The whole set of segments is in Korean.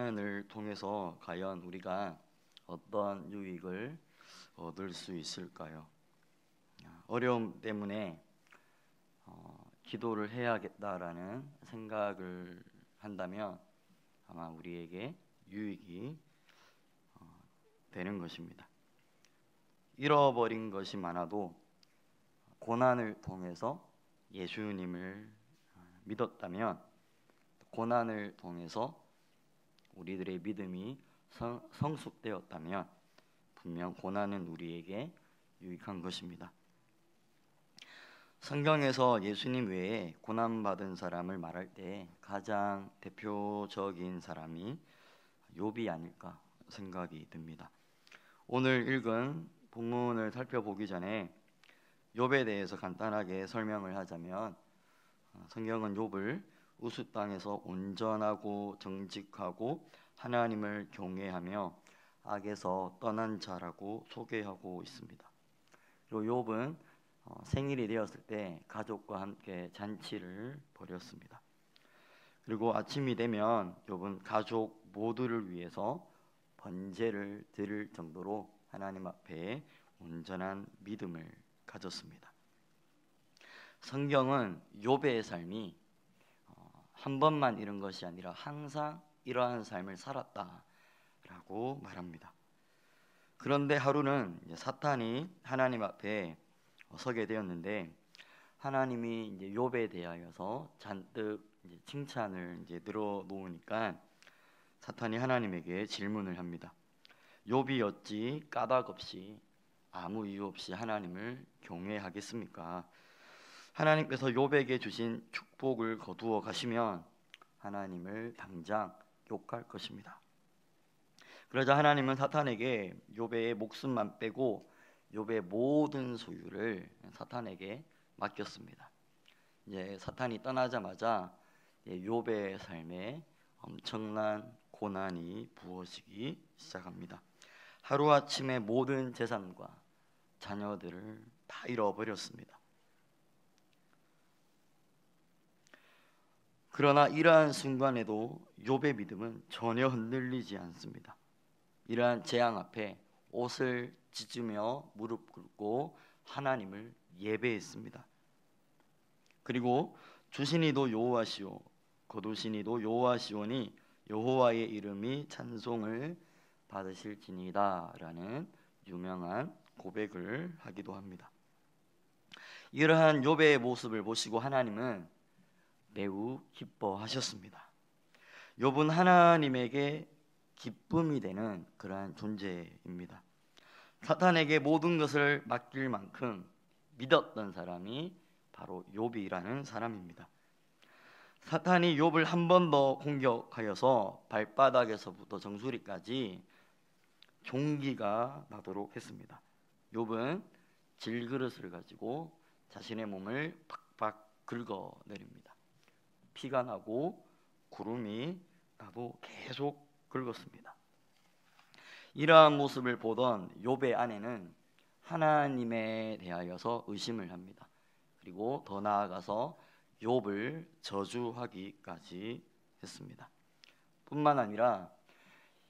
고난을 통해서 과연 우리가 어떤 유익을 얻을 수 있을까요? 어려움 때문에 기도를 해야겠다라는 생각을 한다면 아마 우리에게 유익이 되는 것입니다. 잃어버린 것이 많아도 고난을 통해서 예수님을 믿었다면, 고난을 통해서 우리들의 믿음이 성숙되었다면 분명 고난은 우리에게 유익한 것입니다. 성경에서 예수님 외에 고난받은 사람을 말할 때 가장 대표적인 사람이 욥이 아닐까 생각이 듭니다. 오늘 읽은 본문을 살펴보기 전에 욥에 대해서 간단하게 설명을 하자면, 성경은 욥을 우스 땅에서 온전하고 정직하고 하나님을 경외하며 악에서 떠난 자라고 소개하고 있습니다. 그리고 욥은 생일이 되었을 때 가족과 함께 잔치를 벌였습니다. 그리고 아침이 되면 욥은 가족 모두를 위해서 번제를 드릴 정도로 하나님 앞에 온전한 믿음을 가졌습니다. 성경은 욥의 삶이 한 번만 이런 것이 아니라 항상 이러한 삶을 살았다라고 말합니다. 그런데 하루는 사탄이 하나님 앞에 서게 되었는데, 하나님이 이제 욥에 대하여서 잔뜩 칭찬을 늘어놓으니까 사탄이 하나님에게 질문을 합니다. 욥이 어찌 까닭 없이 아무 이유 없이 하나님을 경외하겠습니까? 하나님께서 욥에게 주신 축복을 거두어 가시면 하나님을 당장 욕할 것입니다. 그러자 하나님은 사탄에게 욥의 목숨만 빼고 욥의 모든 소유를 사탄에게 맡겼습니다. 이제 사탄이 떠나자마자 욥의 삶에 엄청난 고난이 부어지기 시작합니다. 하루아침에 모든 재산과 자녀들을 다 잃어버렸습니다. 그러나 이러한 순간에도 욥의 믿음은 전혀 흔들리지 않습니다. 이러한 재앙 앞에 옷을 찢으며 무릎 꿇고 하나님을 예배했습니다. 그리고 주시니도 여호와시오 거두시니도 여호와시오니 여호와의 이름이 찬송을 받으실지니다 라는 유명한 고백을 하기도 합니다. 이러한 욥의 모습을 보시고 하나님은 매우 기뻐하셨습니다. 욥은 하나님에게 기쁨이 되는 그러한 존재입니다. 사탄에게 모든 것을 맡길 만큼 믿었던 사람이 바로 욥이라는 사람입니다. 사탄이 욥을 한 번 더 공격하여서 발바닥에서부터 정수리까지 종기가 나도록 했습니다. 욥은 질그릇을 가지고 자신의 몸을 팍팍 긁어내립니다. 피가 나고 구름이 나도 계속 긁었습니다. 이러한 모습을 보던 욥의 아내는 하나님에 대하여서 의심을 합니다. 그리고 더 나아가서 욥을 저주하기까지 했습니다. 뿐만 아니라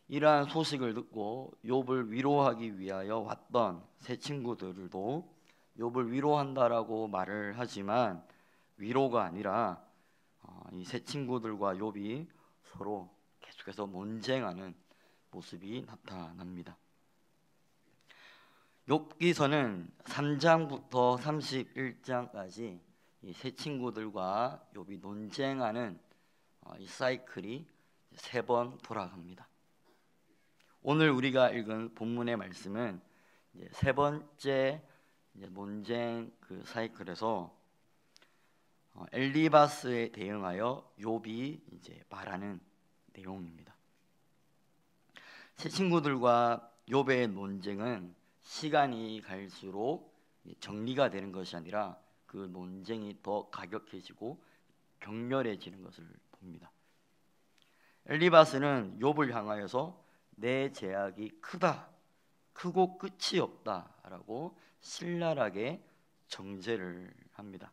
이러한 소식을 듣고 욥을 위로하기 위하여 왔던 세 친구들도 욥을 위로한다라고 말을 하지만 위로가 아니라 이 세 친구들과 욥이 서로 계속해서 논쟁하는 모습이 나타납니다. 욥기서는 3장부터 31장까지 이 세 친구들과 욥이 논쟁하는 이 사이클이 3번 돌아갑니다. 오늘 우리가 읽은 본문의 말씀은 이제 3번째 논쟁 그 사이클에서 엘리바스에 대응하여 욥이 이제 말하는 내용입니다. 세 친구들과 욥의 논쟁은 시간이 갈수록 정리가 되는 것이 아니라 그 논쟁이 더 가격해지고 격렬해지는 것을 봅니다. 엘리바스는 욥을 향하여서 내 죄악이 크고 끝이 없다라고 신랄하게 정죄를 합니다.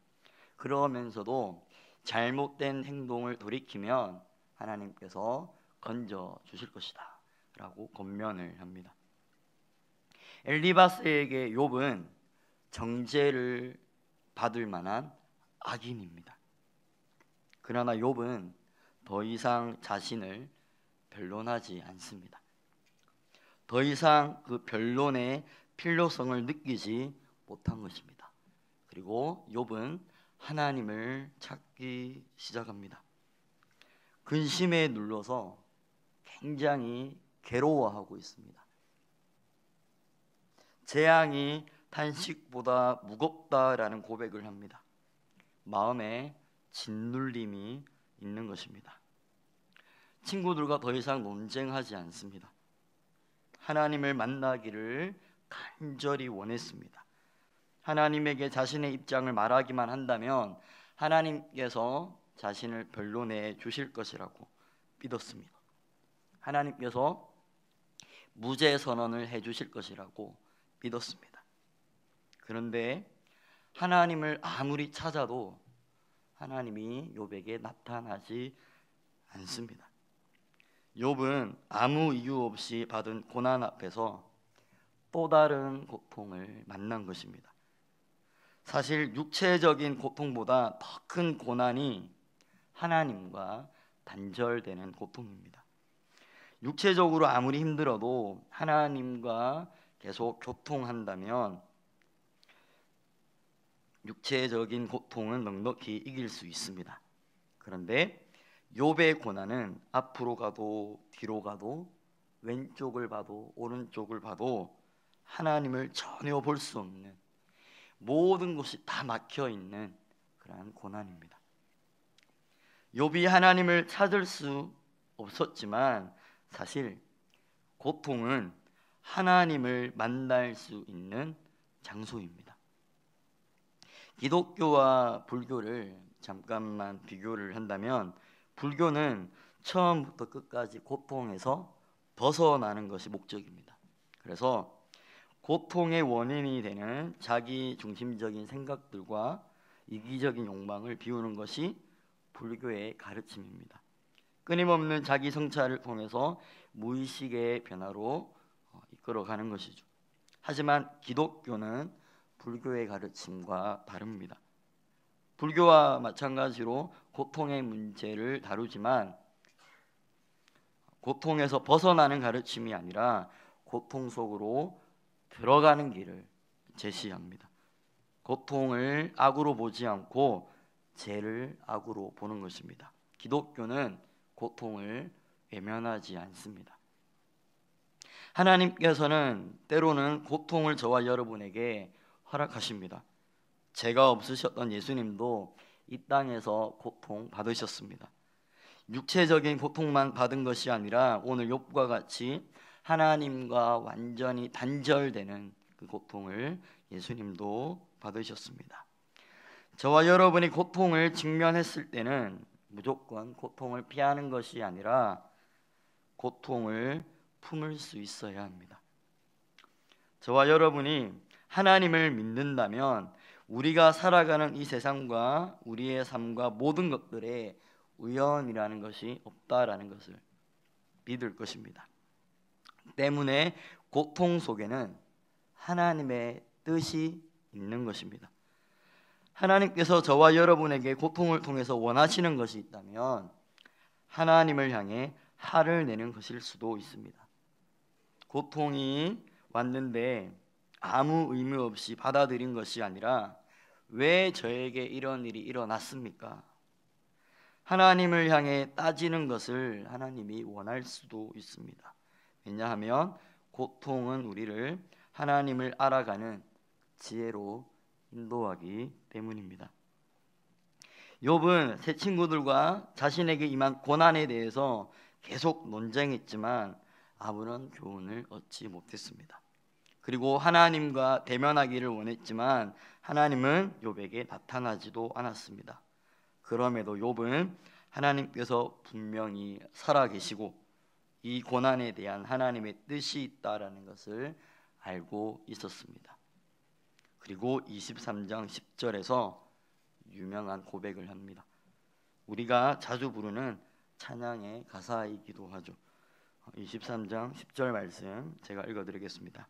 그러면서도 잘못된 행동을 돌이키면 하나님께서 건져 주실 것이다 라고 권면을 합니다. 엘리바스에게 욥은 정죄를 받을 만한 악인입니다. 그러나 욥은 더 이상 자신을 변론하지 않습니다. 더 이상 그 변론의 필요성을 느끼지 못한 것입니다. 그리고 욥은 하나님을 찾기 시작합니다. 근심에 눌러서 굉장히 괴로워하고 있습니다. 재앙이 탄식보다 무겁다라는 고백을 합니다. 마음에 짓눌림이 있는 것입니다. 친구들과 더 이상 논쟁하지 않습니다. 하나님을 만나기를 간절히 원했습니다. 하나님에게 자신의 입장을 말하기만 한다면 하나님께서 자신을 변론해 주실 것이라고 믿었습니다. 하나님께서 무죄 선언을 해 주실 것이라고 믿었습니다. 그런데 하나님을 아무리 찾아도 하나님이 욥에게 나타나지 않습니다. 욥은 아무 이유 없이 받은 고난 앞에서 또 다른 고통을 만난 것입니다. 사실 육체적인 고통보다 더 큰 고난이 하나님과 단절되는 고통입니다. 육체적으로 아무리 힘들어도 하나님과 계속 교통한다면 육체적인 고통은 넉넉히 이길 수 있습니다. 그런데 욥의 고난은 앞으로 가도 뒤로 가도 왼쪽을 봐도 오른쪽을 봐도 하나님을 전혀 볼 수 없는, 모든 것이 다 막혀 있는 그러한 고난입니다. 욥이 하나님을 찾을 수 없었지만 사실 고통은 하나님을 만날 수 있는 장소입니다. 기독교와 불교를 잠깐만 비교를 한다면, 불교는 처음부터 끝까지 고통에서 벗어나는 것이 목적입니다. 그래서 고통의 원인이 되는 자기 중심적인 생각들과 이기적인 욕망을 비우는 것이 불교의 가르침입니다. 끊임없는 자기 성찰을 통해서 무의식의 변화로 이끌어가는 것이죠. 하지만 기독교는 불교의 가르침과 다릅니다. 불교와 마찬가지로 고통의 문제를 다루지만 고통에서 벗어나는 가르침이 아니라 고통 속으로 들어가는 길을 제시합니다. 고통을 악으로 보지 않고 죄를 악으로 보는 것입니다. 기독교는 고통을 외면하지 않습니다. 하나님께서는 때로는 고통을 저와 여러분에게 허락하십니다. 죄가 없으셨던 예수님도 이 땅에서 고통 받으셨습니다. 육체적인 고통만 받은 것이 아니라 오늘 욥과 같이 하나님과 완전히 단절되는 그 고통을 예수님도 받으셨습니다. 저와 여러분이 고통을 직면했을 때는 무조건 고통을 피하는 것이 아니라 고통을 품을 수 있어야 합니다. 저와 여러분이 하나님을 믿는다면 우리가 살아가는 이 세상과 우리의 삶과 모든 것들에 우연이라는 것이 없다라는 것을 믿을 것입니다. 때문에 고통 속에는 하나님의 뜻이 있는 것입니다. 하나님께서 저와 여러분에게 고통을 통해서 원하시는 것이 있다면 하나님을 향해 화를 내는 것일 수도 있습니다. 고통이 왔는데 아무 의미 없이 받아들인 것이 아니라 왜 저에게 이런 일이 일어났습니까? 하나님을 향해 따지는 것을 하나님이 원할 수도 있습니다. 왜냐하면 고통은 우리를 하나님을 알아가는 지혜로 인도하기 때문입니다. 욥은 새 친구들과 자신에게 임한 고난에 대해서 계속 논쟁했지만 아무런 교훈을 얻지 못했습니다. 그리고 하나님과 대면하기를 원했지만 하나님은 욥에게 나타나지도 않았습니다. 그럼에도 욥은 하나님께서 분명히 살아계시고 이 고난에 대한 하나님의 뜻이 있다라는 것을 알고 있었습니다. 그리고 23장 10절에서 유명한 고백을 합니다. 우리가 자주 부르는 찬양의 가사이기도 하죠. 23장 10절 말씀 제가 읽어드리겠습니다.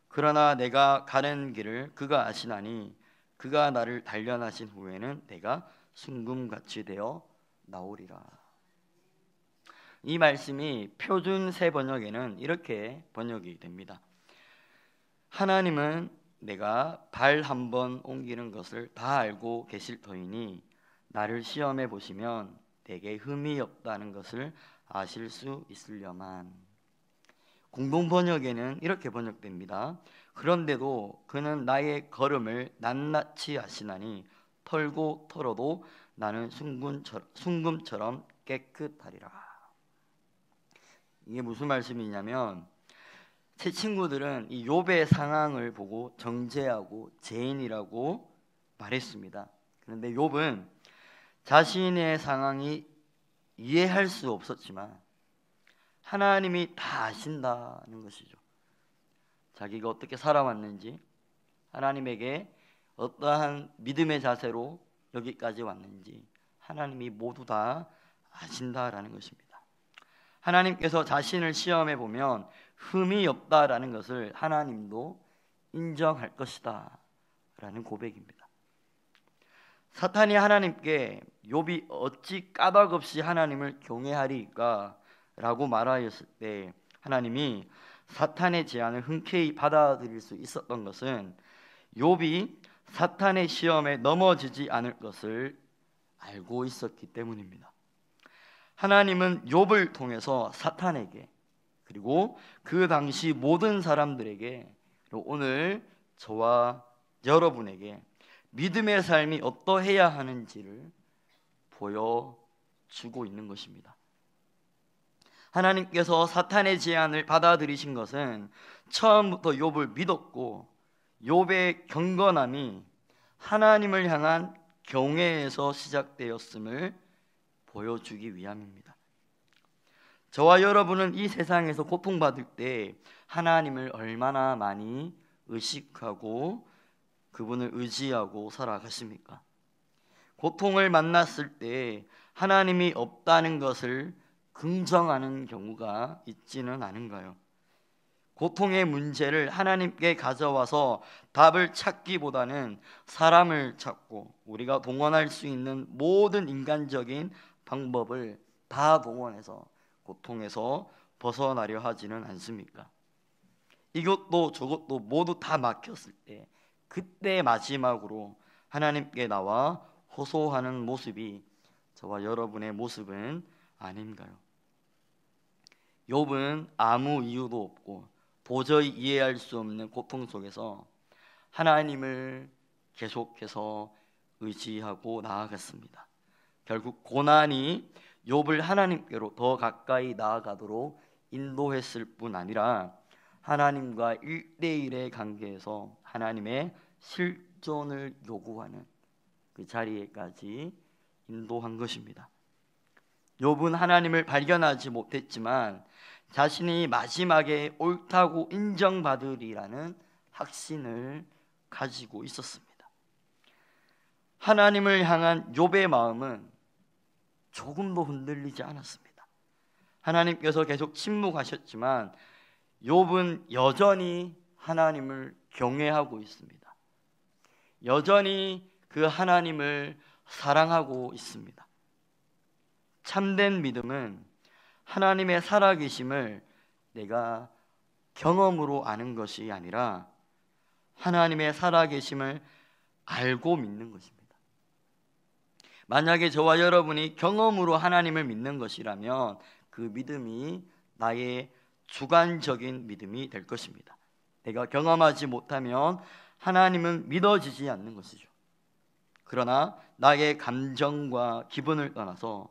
그러나 내가 가는 길을 그가 아시나니 그가 나를 단련하신 후에는 내가 순금같이 되어 나오리라. 이 말씀이 표준 새 번역에는 이렇게 번역이 됩니다. 하나님은 내가 발 한 번 옮기는 것을 다 알고 계실 터이니 나를 시험해 보시면 내게 흠이 없다는 것을 아실 수 있으려만. 공동 번역에는 이렇게 번역됩니다. 그런데도 그는 나의 걸음을 낱낱이 아시나니 털고 털어도 나는 순금처럼 깨끗하리라. 이게 무슨 말씀이냐면 제 친구들은 이 욥의 상황을 보고 정죄하고 죄인이라고 말했습니다. 그런데 욥은 자신의 상황이 이해할 수 없었지만 하나님이 다 아신다는 것이죠. 자기가 어떻게 살아왔는지, 하나님에게 어떠한 믿음의 자세로 여기까지 왔는지 하나님이 모두 다 아신다라는 것입니다. 하나님께서 자신을 시험해 보면 흠이 없다라는 것을 하나님도 인정할 것이다 라는 고백입니다. 사탄이 하나님께 욥이 어찌 까닭없이 하나님을 경외하리까 라고 말하였을 때 하나님이 사탄의 제안을 흔쾌히 받아들일 수 있었던 것은 욥이 사탄의 시험에 넘어지지 않을 것을 알고 있었기 때문입니다. 하나님은 욥을 통해서 사탄에게 그리고 그 당시 모든 사람들에게 그리고 오늘 저와 여러분에게 믿음의 삶이 어떠해야 하는지를 보여주고 있는 것입니다. 하나님께서 사탄의 제안을 받아들이신 것은 처음부터 욥을 믿었고 욥의 경건함이 하나님을 향한 경외에서 시작되었음을 보여주기 위함입니다. 저와 여러분은 이 세상에서 고통받을 때 하나님을 얼마나 많이 의식하고 그분을 의지하고 살아가십니까? 고통을 만났을 때 하나님이 없다는 것을 긍정하는 경우가 있지는 않은가요? 고통의 문제를 하나님께 가져와서 답을 찾기보다는 사람을 찾고 우리가 동원할 수 있는 모든 인간적인 방법을 다 동원해서 고통에서 벗어나려 하지는 않습니까? 이것도 저것도 모두 다 막혔을 때 그때 마지막으로 하나님께 나와 호소하는 모습이 저와 여러분의 모습은 아닌가요? 욥은 아무 이유도 없고 도저히 이해할 수 없는 고통 속에서 하나님을 계속해서 의지하고 나아갔습니다. 결국 고난이 욥을 하나님께로 더 가까이 나아가도록 인도했을 뿐 아니라 하나님과 1대1의 관계에서 하나님의 실존을 요구하는 그 자리에까지 인도한 것입니다. 욥은 하나님을 발견하지 못했지만 자신이 마지막에 옳다고 인정받으리라는 확신을 가지고 있었습니다. 하나님을 향한 욥의 마음은 조금도 흔들리지 않았습니다. 하나님께서 계속 침묵하셨지만 욥은 여전히 하나님을 경외하고 있습니다. 여전히 그 하나님을 사랑하고 있습니다. 참된 믿음은 하나님의 살아계심을 내가 경험으로 아는 것이 아니라 하나님의 살아계심을 알고 믿는 것입니다. 만약에 저와 여러분이 경험으로 하나님을 믿는 것이라면 그 믿음이 나의 주관적인 믿음이 될 것입니다. 내가 경험하지 못하면 하나님은 믿어지지 않는 것이죠. 그러나 나의 감정과 기분을 떠나서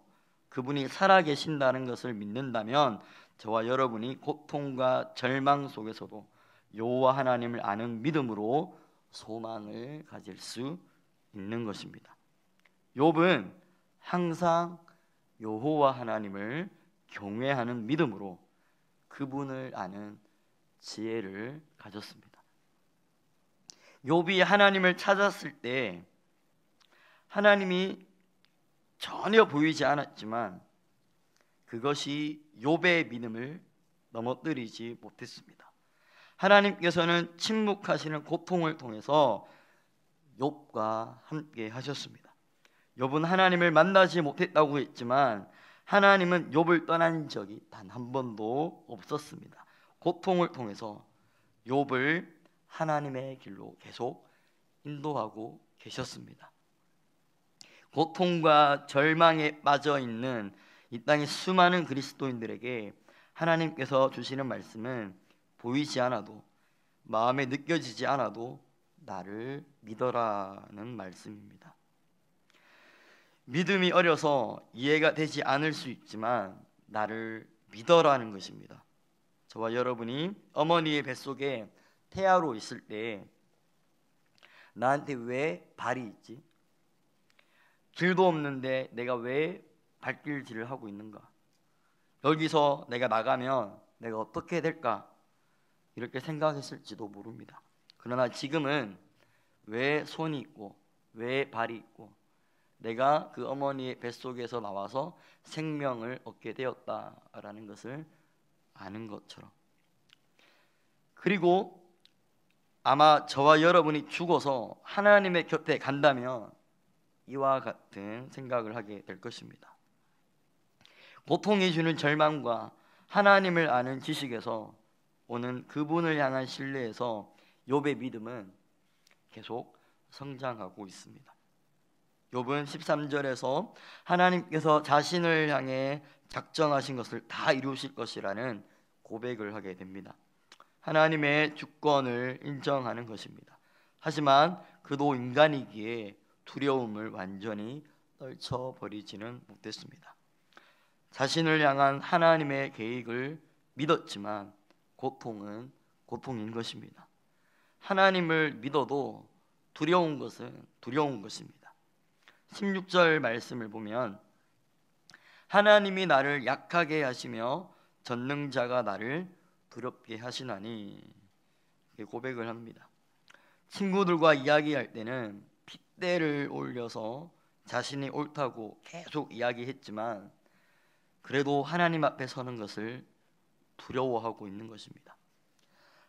그분이 살아계신다는 것을 믿는다면 저와 여러분이 고통과 절망 속에서도 여호와 하나님을 아는 믿음으로 소망을 가질 수 있는 것입니다. 욥은 항상 여호와 하나님을 경외하는 믿음으로 그분을 아는 지혜를 가졌습니다. 욥이 하나님을 찾았을 때 하나님이 전혀 보이지 않았지만 그것이 욥의 믿음을 넘어뜨리지 못했습니다. 하나님께서는 침묵하시는 고통을 통해서 욥과 함께 하셨습니다. 욥은 하나님을 만나지 못했다고 했지만 하나님은 욥을 떠난 적이 단 한 번도 없었습니다. 고통을 통해서 욥을 하나님의 길로 계속 인도하고 계셨습니다. 고통과 절망에 빠져 있는 이 땅의 수많은 그리스도인들에게 하나님께서 주시는 말씀은 보이지 않아도, 마음에 느껴지지 않아도 나를 믿어라는 말씀입니다. 믿음이 어려서 이해가 되지 않을 수 있지만 나를 믿어라는 것입니다. 저와 여러분이 어머니의 뱃속에 태아로 있을 때 나한테 왜 발이 있지? 길도 없는데 내가 왜 발길질을 하고 있는가? 여기서 내가 나가면 내가 어떻게 될까? 이렇게 생각했을지도 모릅니다. 그러나 지금은 왜 손이 있고 왜 발이 있고 내가 그 어머니의 뱃속에서 나와서 생명을 얻게 되었다라는 것을 아는 것처럼, 그리고 아마 저와 여러분이 죽어서 하나님의 곁에 간다면 이와 같은 생각을 하게 될 것입니다. 고통이 주는 절망과 하나님을 아는 지식에서 오는 그분을 향한 신뢰에서 욥의 믿음은 계속 성장하고 있습니다. 욥은 13절에서 하나님께서 자신을 향해 작정하신 것을 다 이루실 것이라는 고백을 하게 됩니다. 하나님의 주권을 인정하는 것입니다. 하지만 그도 인간이기에 두려움을 완전히 떨쳐버리지는 못했습니다. 자신을 향한 하나님의 계획을 믿었지만 고통은 고통인 것입니다. 하나님을 믿어도 두려운 것은 두려운 것입니다. 16절 말씀을 보면 하나님이 나를 약하게 하시며 전능자가 나를 두렵게 하시나니, 고백을 합니다. 친구들과 이야기할 때는 핏대를 올려서 자신이 옳다고 계속 이야기했지만 그래도 하나님 앞에 서는 것을 두려워하고 있는 것입니다.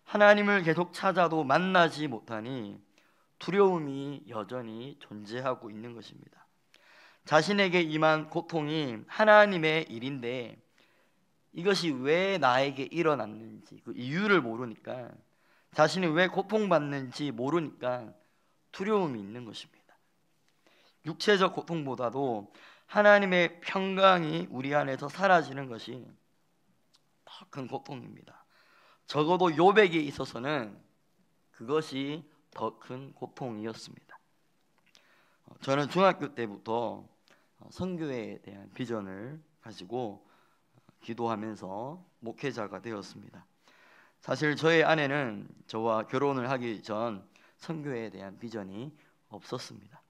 하나님을 계속 찾아도 만나지 못하니 두려움이 여전히 존재하고 있는 것입니다. 자신에게 임한 고통이 하나님의 일인데 이것이 왜 나에게 일어났는지 그 이유를 모르니까, 자신이 왜 고통받는지 모르니까 두려움이 있는 것입니다. 육체적 고통보다도 하나님의 평강이 우리 안에서 사라지는 것이 더 큰 고통입니다. 적어도 욥에게 있어서는 그것이 더 큰 고통이었습니다. 저는 중학교 때부터 선교회에 대한 비전을 가지고 기도하면서 목회자가 되었습니다. 사실 저의 아내는 저와 결혼을 하기 전 선교회에 대한 비전이 없었습니다.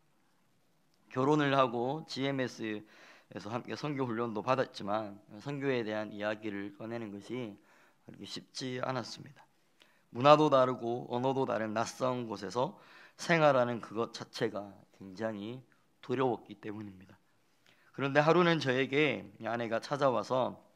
결혼을 하고 GMS에서 함께 선교 훈련도 받았지만 선교에 대한 이야기를 꺼내는 것이 그렇게 쉽지 않았습니다. 문화도 다르고 언어도 다른 낯선 곳에서 생활하는 그것 자체가 굉장히 두려웠기 때문입니다. 그런데 하루는 저에게 아내가 찾아와서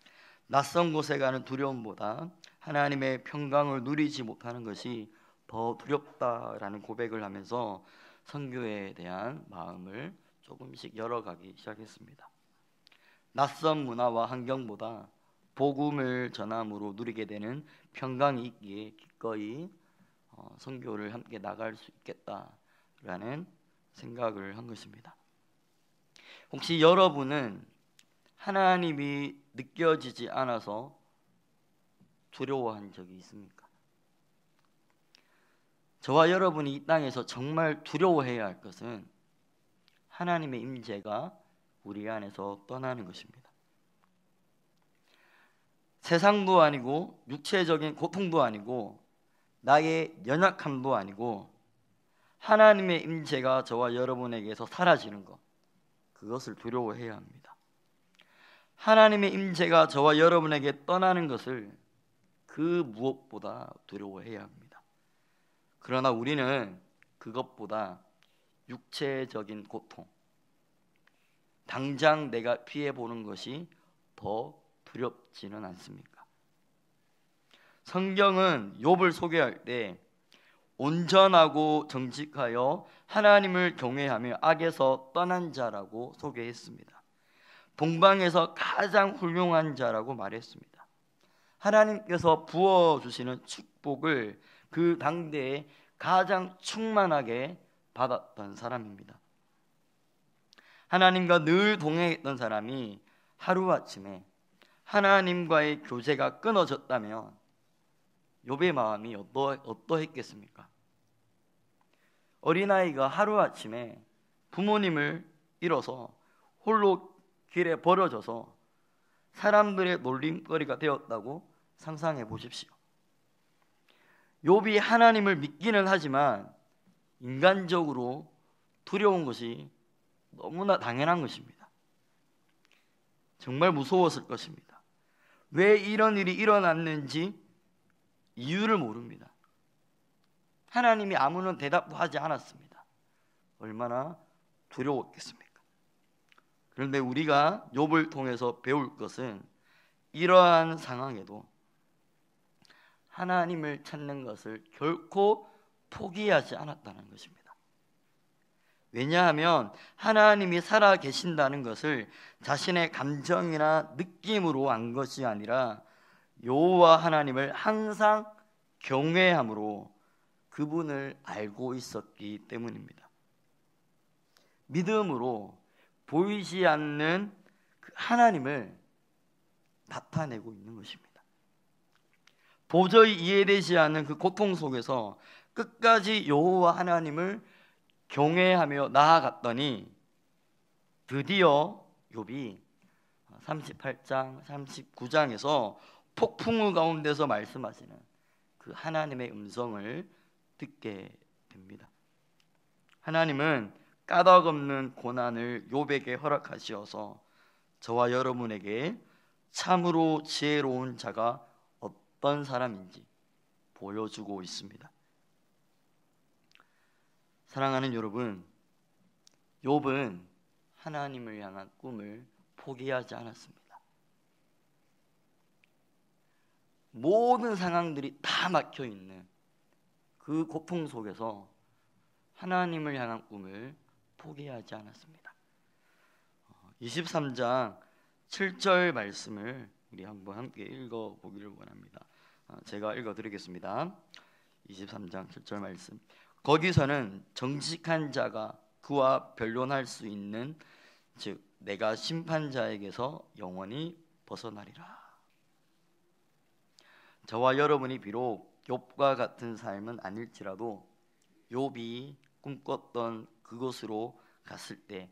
낯선 곳에 가는 두려움보다 하나님의 평강을 누리지 못하는 것이 더 두렵다라는 고백을 하면서 선교에 대한 마음을 조금씩 열어가기 시작했습니다. 낯선 문화와 환경보다 복음을 전함으로 누리게 되는 평강이 있기에 기꺼이 선교를 함께 나갈 수 있겠다라는 생각을 한 것입니다. 혹시 여러분은 하나님이 느껴지지 않아서 두려워한 적이 있습니까? 저와 여러분이 이 땅에서 정말 두려워해야 할 것은 하나님의 임재가 우리 안에서 떠나는 것입니다. 세상도 아니고 육체적인 고통도 아니고 나의 연약함도 아니고 하나님의 임재가 저와 여러분에게서 사라지는 것, 그것을 두려워해야 합니다. 하나님의 임재가 저와 여러분에게 떠나는 것을 그 무엇보다 두려워해야 합니다. 그러나 우리는 그것보다 육체적인 고통, 당장 내가 피해보는 것이 더 두렵지는 않습니까? 성경은 욥을 소개할 때 온전하고 정직하여 하나님을 경외하며 악에서 떠난 자라고 소개했습니다. 동방에서 가장 훌륭한 자라고 말했습니다. 하나님께서 부어주시는 축복을 그 당대에 가장 충만하게 받았던 사람입니다. 하나님과 늘 동행했던 사람이 하루아침에 하나님과의 교제가 끊어졌다면 욥의 마음이 어떠했겠습니까? 어린아이가 하루아침에 부모님을 잃어서 홀로 길에 버려져서 사람들의 놀림거리가 되었다고 상상해 보십시오. 욥이 하나님을 믿기는 하지만 인간적으로 두려운 것이 너무나 당연한 것입니다. 정말 무서웠을 것입니다. 왜 이런 일이 일어났는지 이유를 모릅니다. 하나님이 아무런 대답도 하지 않았습니다. 얼마나 두려웠겠습니까? 그런데 우리가 욥을 통해서 배울 것은 이러한 상황에도 하나님을 찾는 것을 결코 포기하지 않았다는 것입니다. 왜냐하면 하나님이 살아 계신다는 것을 자신의 감정이나 느낌으로 안 것이 아니라 여호와 하나님을 항상 경외함으로 그분을 알고 있었기 때문입니다. 믿음으로 보이지 않는 그 하나님을 나타내고 있는 것입니다. 도저히 이해되지 않는 그 고통 속에서 끝까지 여호와 하나님을 경외하며 나아갔더니 드디어 욥이 38장, 39장에서 폭풍우 가운데서 말씀하시는 그 하나님의 음성을 듣게 됩니다. 하나님은 까닭없는 고난을 욥에게 허락하시어서 저와 여러분에게 참으로 지혜로운 자가 어떤 사람인지 보여주고 있습니다. 사랑하는 여러분, 욥은 하나님을 향한 꿈을 포기하지 않았습니다. 모든 상황들이 다 막혀있는 그 고통 속에서 하나님을 향한 꿈을 포기하지 않았습니다. 23장 7절 말씀을 우리 한번 함께 읽어보기를 원합니다. 제가 읽어드리겠습니다. 23장 7절 말씀. 거기서는 정직한 자가 그와 변론할 수 있는 즉 내가 심판자에게서 영원히 벗어나리라. 저와 여러분이 비록 욥과 같은 삶은 아닐지라도 욥이 꿈꿨던 그곳으로 갔을 때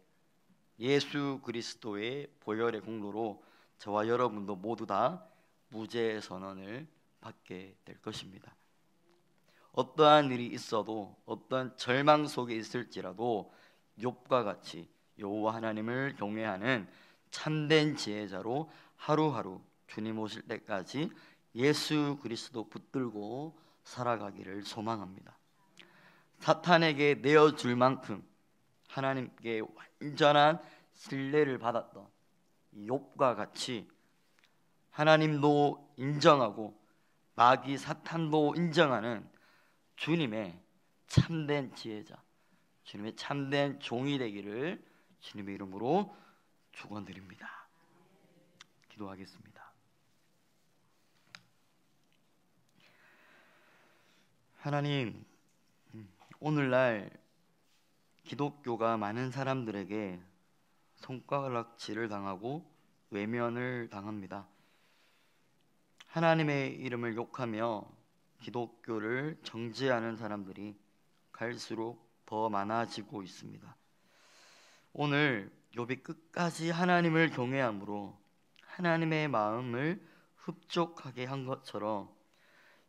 예수 그리스도의 보혈의 공로로 저와 여러분도 모두 다 무죄 선언을 받게 될 것입니다. 어떠한 일이 있어도 어떠한 절망 속에 있을지라도 욥과 같이 여호와 하나님을 경외하는 참된 지혜자로 하루하루 주님 오실 때까지 예수 그리스도 붙들고 살아가기를 소망합니다. 사탄에게 내어줄 만큼 하나님께 완전한 신뢰를 받았던 욥과 같이 하나님도 인정하고 마귀 사탄도 인정하는 주님의 참된 지혜자, 주님의 참된 종이 되기를 주님의 이름으로 축원드립니다. 기도하겠습니다. 하나님, 오늘날 기독교가 많은 사람들에게 손가락질을 당하고 외면을 당합니다. 하나님의 이름을 욕하며 기독교를 정죄하는 사람들이 갈수록 더 많아지고 있습니다. 오늘 욥이 끝까지 하나님을 경외함으로 하나님의 마음을 흡족하게 한 것처럼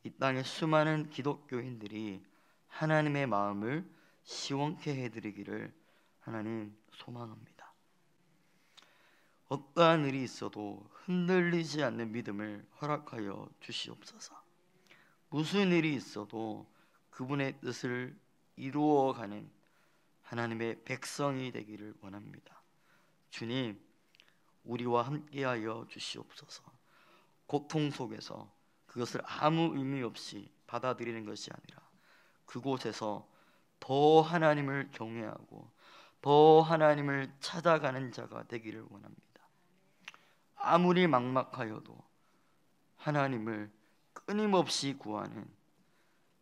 이 땅의 수많은 기독교인들이 하나님의 마음을 시원케 해드리기를 하나님 소망합니다. 어떠한 일이 있어도 흔들리지 않는 믿음을 허락하여 주시옵소서. 무슨 일이 있어도 그분의 뜻을 이루어가는 하나님의 백성이 되기를 원합니다. 주님, 우리와 함께하여 주시옵소서. 고통 속에서 그것을 아무 의미 없이 받아들이는 것이 아니라 그곳에서 더 하나님을 경외하고 더 하나님을 찾아가는 자가 되기를 원합니다. 아무리 막막하여도 하나님을 끊임없이 구하는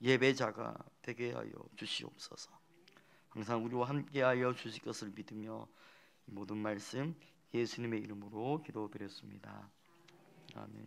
예배자가 되게 하여 주시옵소서. 항상 우리와 함께하여 주실 것을 믿으며 이 모든 말씀 예수님의 이름으로 기도드렸습니다. 아멘.